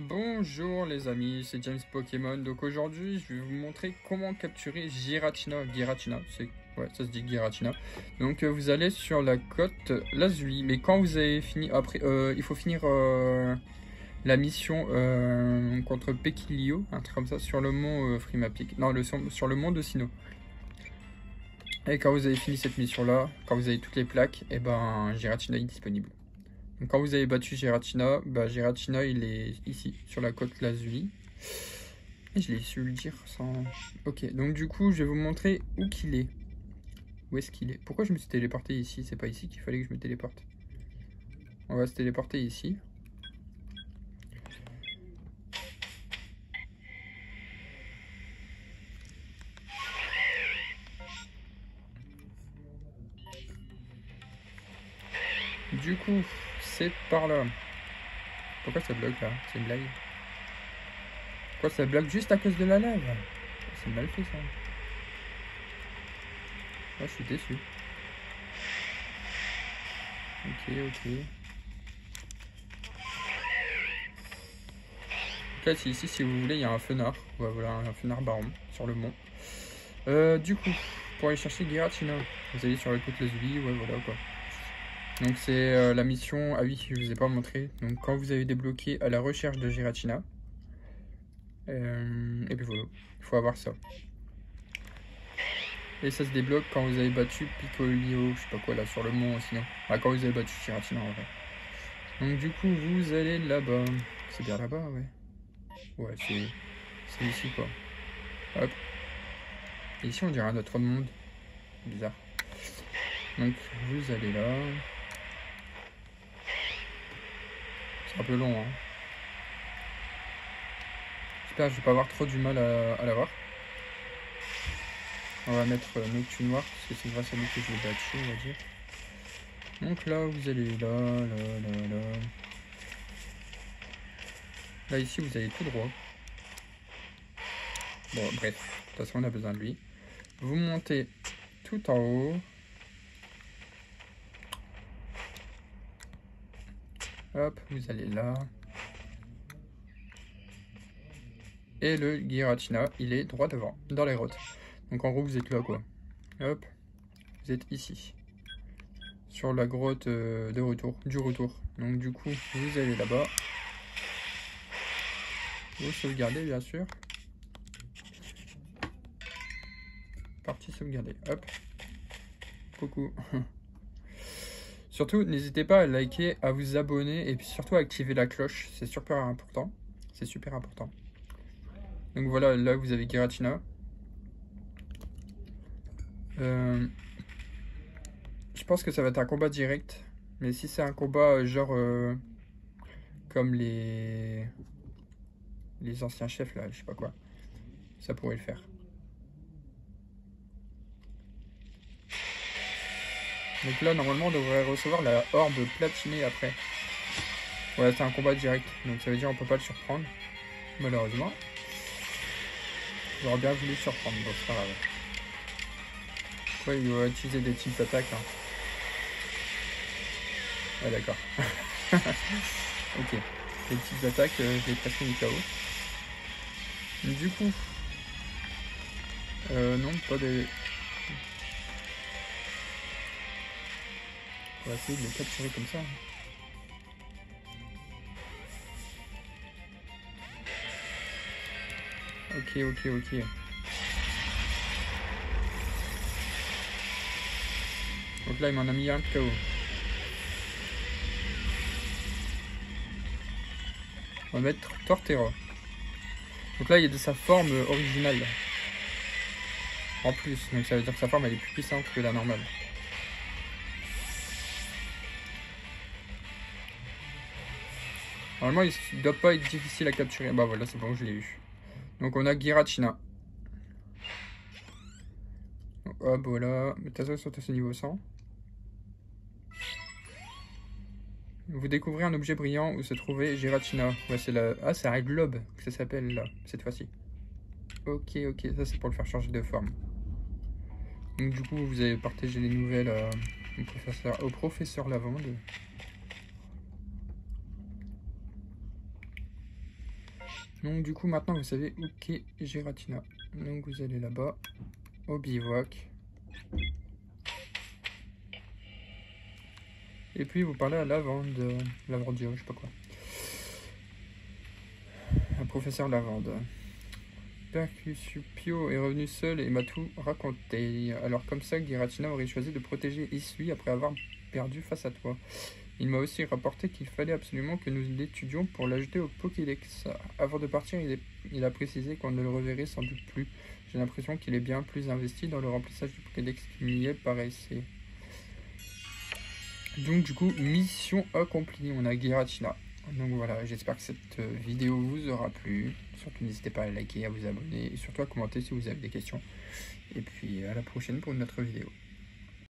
Bonjour les amis, c'est James Pokémon. Donc aujourd'hui, je vais vous montrer comment capturer Giratina. C'est ouais, ça se dit Giratina. Donc vous allez sur la côte Lazuli, mais quand vous avez fini, après, il faut finir la mission contre Pekilio, un truc comme ça, sur le mont Frimapic. Non, sur le mont de Sinnoh. Et quand vous avez fini cette mission-là, quand vous avez toutes les plaques, et ben Giratina est disponible. Donc quand vous avez battu Giratina, bah Giratina il est ici, sur la côte Lazuli. Et je l'ai su le dire sans... Ok, donc du coup je vais vous montrer où qu'il est. Où est-ce qu'il est? Pourquoi je me suis téléporté ici? C'est pas ici qu'il fallait que je me téléporte. On va se téléporter ici. Du coup, c'est par là. Pourquoi ça bloque là? C'est une blague. Pourquoi ça bloque juste à cause de la lave? C'est mal fait ça. Ah, je suis déçu. Ok. Là, ici, si vous voulez, il y a un fenard. Ouais, voilà, un fenard baron sur le mont. Du coup, pour aller chercher Giratina, vous allez sur la côte Lazuli, ouais, voilà quoi. Donc c'est la mission, ah oui, je vous ai pas montré. Donc quand vous avez débloqué à la recherche de Giratina, et puis voilà, il faut avoir ça. Et ça se débloque quand vous avez battu Picolio, je sais pas quoi là, sur le mont sinon. Ah, quand vous avez battu Giratina en vrai. Donc du coup, vous allez là-bas. C'est bien là-bas, ouais. Ouais, c'est ici quoi. Hop. Et ici on dirait un autre monde. Bizarre. Donc vous allez là. C'est un peu long, hein. J'espère que je vais pas avoir trop du mal à l'avoir. On va mettre Noctu noir parce que c'est grâce à lui que je l'ai battu, on va dire. Donc là, vous allez là. Là, ici, vous allez tout droit. Bon, bref. De toute façon, on a besoin de lui. Vous montez tout en haut. Hop, vous allez là. Et le Giratina, il est droit devant, dans les grottes. Donc en gros, vous êtes là, quoi. Hop, vous êtes ici. Sur la grotte du retour. Donc du coup, vous allez là-bas. Vous sauvegardez, bien sûr. Partie sauvegardée. Hop. Coucou. Surtout, n'hésitez pas à liker, à vous abonner et puis surtout à activer la cloche. C'est super important. C'est super important. Donc voilà, là vous avez Giratina. Je pense que ça va être un combat direct. Mais si c'est un combat genre comme les anciens chefs là, je sais pas quoi, ça pourrait le faire. Donc là, normalement, on devrait recevoir la orbe platinée après. Ouais, c'est un combat direct. Donc ça veut dire on peut pas le surprendre. Malheureusement. J'aurais bien voulu surprendre. Bon, c'est pas grave. Ouais, il va utiliser des types d'attaques. Hein. Ouais, d'accord. Ok. Les petites attaques, je l'ai presque mis KO. Du coup... non, pas des... On va essayer de les capturer comme ça. Ok. Donc là, il m'en a mis un de KO. On va mettre Torterra. Donc là, il y a de sa forme originale. En plus, donc ça veut dire que sa forme, elle est plus puissante que la normale. Normalement, il ne doit pas être difficile à capturer. Bah voilà, c'est bon, je l'ai eu. Donc on a Giratina. Hop, voilà. Métazo sont à ce niveau 100. Vous découvrez un objet brillant où se trouvait Giratina. Ouais, c'est la... Ah, c'est un globe que ça s'appelle là, cette fois-ci. Ok, ça c'est pour le faire changer de forme. Donc du coup, vous avez partagé les nouvelles au professeur Lavande. Donc du coup maintenant vous savez où qu'est Giratina. Donc vous allez là-bas, au bivouac. Et puis vous parlez à Lavande, Lavandio, je sais pas quoi. Un professeur Lavande. Percusupio est revenu seul et m'a tout raconté. Alors comme ça, Giratina aurait choisi de protéger Isui après avoir perdu face à toi. Il m'a aussi rapporté qu'il fallait absolument que nous l'étudions pour l'ajouter au Pokédex. Avant de partir, il a précisé qu'on ne le reverrait sans doute plus. J'ai l'impression qu'il est bien plus investi dans le remplissage du Pokédex qu'il n'y est paraissait. Donc du coup, mission accomplie, on a Giratina. Donc voilà, j'espère que cette vidéo vous aura plu. Surtout n'hésitez pas à liker, à vous abonner et surtout à commenter si vous avez des questions. Et puis à la prochaine pour une autre vidéo.